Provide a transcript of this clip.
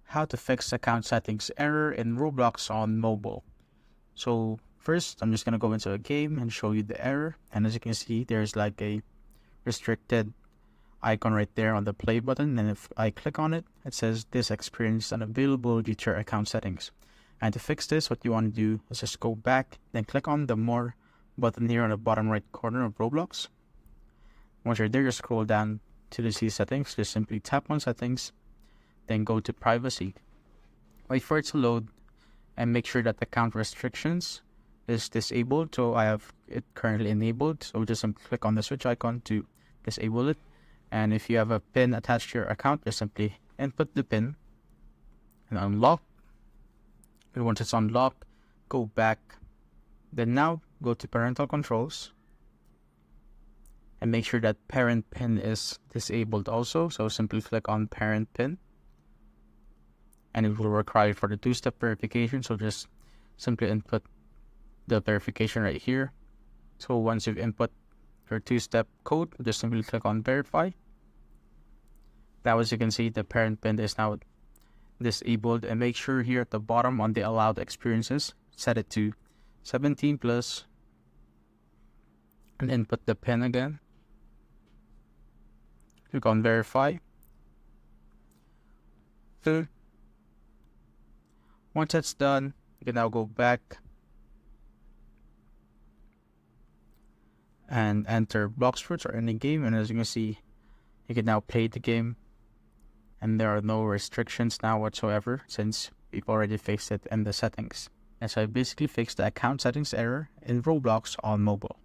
how to fix account settings error in Roblox on mobile. So first, I'm just going to go into a game and show you the error. And as you can see, there's like a restricted icon right there on the play button. And if I click on it, it says this experience is unavailable due to your account settings. And to fix this, what you want to do is just go back, then click on the more button here on the bottom right corner of Roblox. Once you're there, just scroll down to the C settings. Just simply tap on settings, then go to privacy. Wait for it to load and make sure that account restrictions is disabled. So I have it currently enabled. So just simply click on the switch icon to disable it. And if you have a PIN attached to your account, just simply input the PIN and unlock. And once it's unlocked, go back. Then now go to parental controls and make sure that parent PIN is disabled also. So simply click on parent PIN and it will require for the two-step verification. So just simply input the verification right here. So once you've input your two-step code, just simply click on verify. Now as you can see, the parent PIN is now disabled, and make sure here at the bottom on the allowed experiences, set it to 17 plus and input the PIN again. Click on verify. So once that's done, you can now go back and enter Blox Fruits or any game, and as you can see, you can now play the game and there are no restrictions now whatsoever since we've already fixed it in the settings. And so I basically fixed the account settings error in Roblox on mobile.